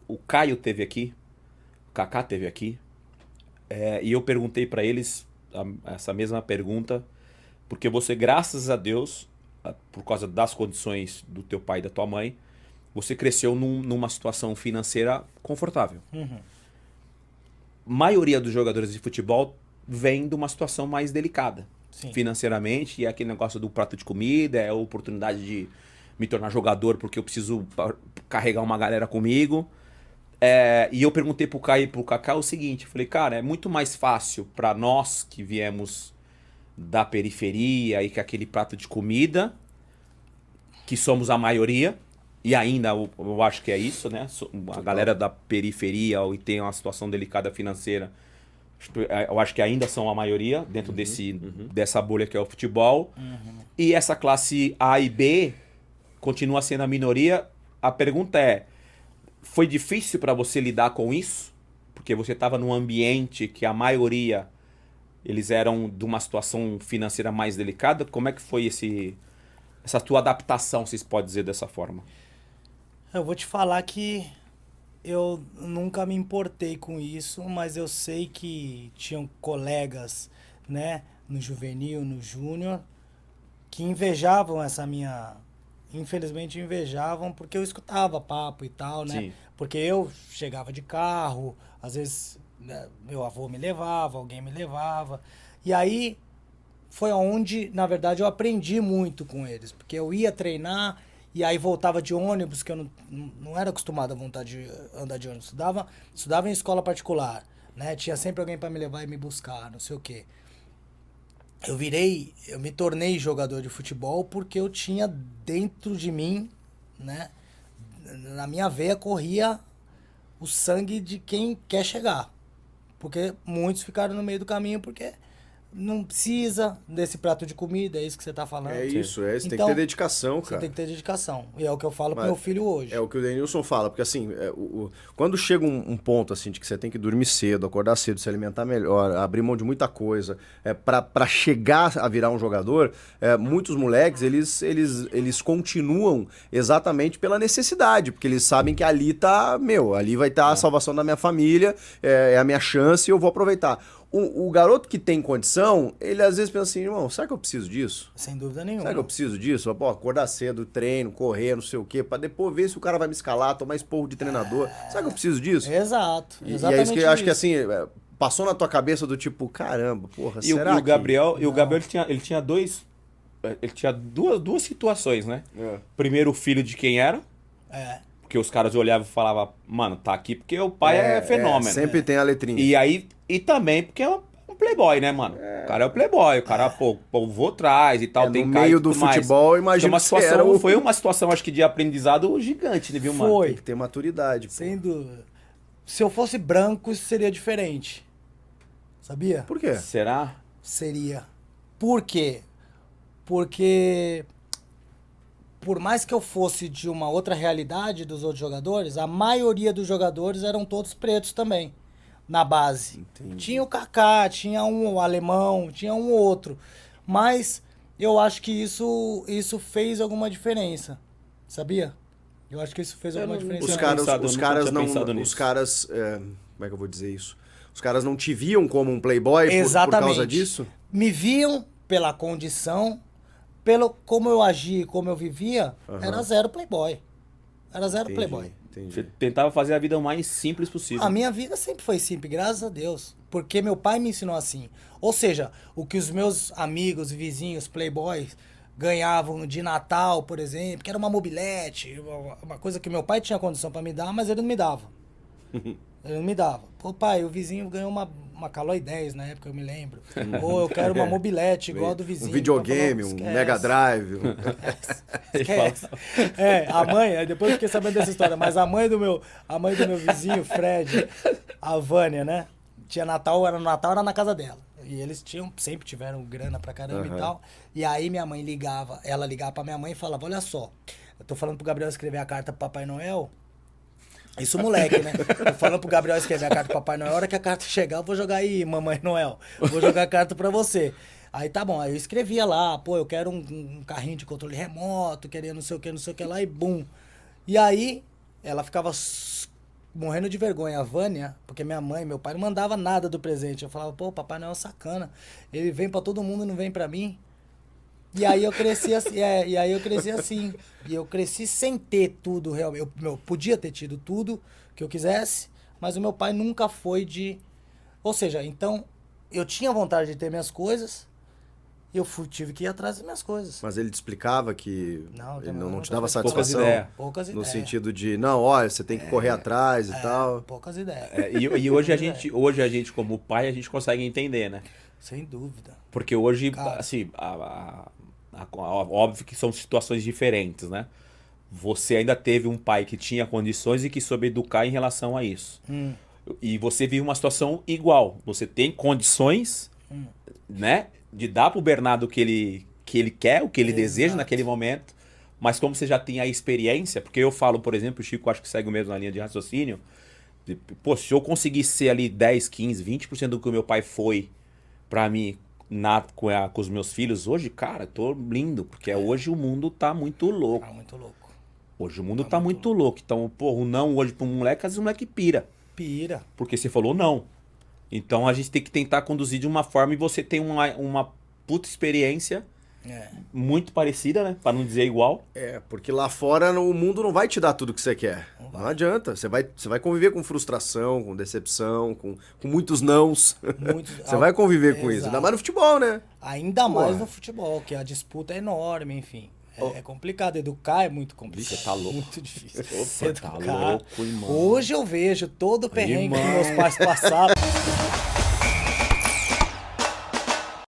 o Caio teve aqui, o Kaká teve aqui, e eu perguntei pra eles essa mesma pergunta, porque você, graças a Deus, por causa das condições do teu pai e da tua mãe, você cresceu numa situação financeira confortável. Uhum. Maioria dos jogadores de futebol vem de uma situação mais delicada Sim. financeiramente, e é aquele negócio do prato de comida, é a oportunidade de me tornar jogador porque eu preciso carregar uma galera comigo. E eu perguntei pro Caio e pro Kaká o seguinte, eu falei, cara, é muito mais fácil para nós que viemos da periferia e que aquele prato de comida, que somos a maioria, e ainda eu acho que é isso, né? A galera da periferia e tem uma situação delicada financeira, eu acho que ainda são a maioria dentro dessa bolha que é o futebol. E essa classe A e B continua sendo a minoria. A pergunta é, foi difícil para você lidar com isso? Porque você estava num ambiente que a maioria, eles eram de uma situação financeira mais delicada. Como é que foi essa tua adaptação, se se pode dizer dessa forma? Eu vou te falar que eu nunca me importei com isso, mas eu sei que tinham colegas, né, no juvenil, no júnior, que invejavam essa minha... Infelizmente invejavam porque eu escutava papo e tal, né? Sim. Porque eu chegava de carro, às vezes, né, meu avô me levava, alguém me levava. E aí foi onde, na verdade, eu aprendi muito com eles. Porque eu ia treinar e aí voltava de ônibus, que eu não era acostumado a vontade de andar de ônibus. Estudava em escola particular, né? Tinha sempre alguém para me levar e me buscar, não sei o quê. Eu me tornei jogador de futebol porque eu tinha dentro de mim, né? Na minha veia corria o sangue de quem quer chegar. Porque muitos ficaram no meio do caminho porque não precisa desse prato de comida, é isso que você tá falando. É isso, você tem que Então, ter dedicação, Você cara. tem que ter dedicação. E é o que eu falo pro Mas meu filho hoje. É o que o Denilson fala, porque assim, quando chega um ponto assim de que você tem que dormir cedo, acordar cedo, se alimentar melhor, abrir mão de muita coisa, para chegar a virar um jogador, muitos moleques, eles continuam exatamente pela necessidade, porque eles sabem que ali tá, ali vai estar a salvação da minha família, é a minha chance e eu vou aproveitar. O garoto que tem condição, ele às vezes pensa assim, irmão, será que eu preciso disso? Sem dúvida nenhuma. Será que eu preciso disso? Pô, acordar cedo, treino, correr, não sei o quê, pra depois ver se o cara vai me escalar, tomar esporro de treinador. Será que eu preciso disso? Exato. E é Exatamente isso que eu acho que assim, passou na tua cabeça do tipo, caramba, porra, será E o Gabriel, que... ele tinha duas situações, né? É. Primeiro, o filho de quem era, É. porque os caras olhavam e falavam, mano, tá aqui porque o pai é fenômeno. Sempre tem a letrinha. E também porque é um playboy, né, mano? O cara é o playboy, o cara, pô, vou atrás e tal, tem no cara e meio do tudo mais. futebol, Então, imagina uma que situação, era o... foi uma situação, acho que, de aprendizado gigante, né, viu, mano? Foi. Tem que ter maturidade. Pô. Sem dúvida. Se eu fosse branco, isso seria diferente. Sabia? Por quê? Será? Seria. Por quê? Porque por mais que eu fosse de uma outra realidade dos outros jogadores, a maioria dos jogadores eram todos pretos também, na base. Entendi. Tinha o Kaká, tinha um alemão, tinha um outro. Mas eu acho que isso fez alguma diferença. Sabia? Eu acho que isso fez alguma diferença. Os tinha caras, pensado, eu os nunca caras tinha não... pensado Os nisso. caras... como é que eu vou dizer isso? Os caras não te viam como um playboy por causa disso? Me viam pela condição, pelo como eu agia e como eu vivia, era zero playboy. Era zero playboy. Você Entendi. tentava fazer a vida o mais simples possível. A minha vida sempre foi simples, graças a Deus. Porque meu pai me ensinou assim. Ou seja, o que os meus amigos, vizinhos, playboys ganhavam de Natal, por exemplo, que era uma mobilete, uma coisa que meu pai tinha condição pra me dar, mas ele não me dava. Ele não me dava. Pô, pai, o vizinho ganhou uma Caloi 10 na época, eu me lembro. Ou eu quero uma mobilete igual a do vizinho. Um videogame, Então, um falou, Mega Drive. esquece. A mãe, aí depois eu fiquei sabendo dessa história, mas a mãe do meu vizinho, Fred, a Vânia, né? Tinha Natal, era na casa dela. E eles sempre tiveram grana pra caramba e tal. E aí minha mãe ela ligava pra minha mãe e falava, olha só, eu tô falando pro Gabriel escrever a carta pro Papai Noel. Isso moleque, né? Tô falando pro Gabriel escrever a carta pro Papai Noel, a hora que a carta chegar, eu vou jogar aí, Mamãe Noel. Vou jogar a carta pra você. Aí tá bom, aí eu escrevia lá, pô, eu quero um carrinho de controle remoto, queria não sei o que lá, e bum. E aí, ela ficava morrendo de vergonha. A Vânia, porque minha mãe, meu pai não mandava nada do presente. Eu falava, pô, Papai Noel é um sacana. Ele vem pra todo mundo e não vem pra mim. E aí eu cresci assim, E eu cresci sem ter tudo realmente. Eu podia ter tido tudo que eu quisesse, mas o meu pai nunca foi de... Ou seja, então, eu tinha vontade de ter minhas coisas, e tive que ir atrás das minhas coisas. Mas ele te explicava que ele não te dava satisfação? Poucas ideias. No sentido de, não, olha, você tem que correr atrás e tal. Poucas ideias. E hoje a gente, como pai, a gente consegue entender, né? Sem dúvida. Porque hoje, Cara. assim, óbvio que são situações diferentes, né? Você ainda teve um pai que tinha condições e que soube educar em relação a isso. E você vive uma situação igual. Você tem condições, né? De dar pro Bernardo o que ele quer, o que ele deseja naquele momento. Mas como você já tem a experiência, porque eu falo, por exemplo, o Chico acho que segue o mesmo na linha de raciocínio. Pô, se eu conseguir ser ali 10, 15, 20% do que o meu pai foi pra mim com os meus filhos hoje, cara, tô lindo. Porque hoje o mundo tá muito louco. Tá muito louco. Hoje o mundo tá muito louco. Então, pô, o não hoje pro moleque, às vezes o moleque pira. Pira. Porque você falou não. Então a gente tem que tentar conduzir de uma forma e você tem uma puta experiência muito parecida, né? Pra não dizer igual. Porque lá fora o mundo não vai te dar tudo que você quer. Não adianta. Você vai conviver com frustração, com decepção, com muitos nãos. Você vai conviver com isso. Ainda mais no futebol, né? Ainda mais no futebol, que a disputa é enorme, enfim. É complicado. Educar é muito complicado. Você tá louco. Muito difícil. Opa, tá louco, irmão. Hoje eu vejo todo o perrengue que meus pais passaram.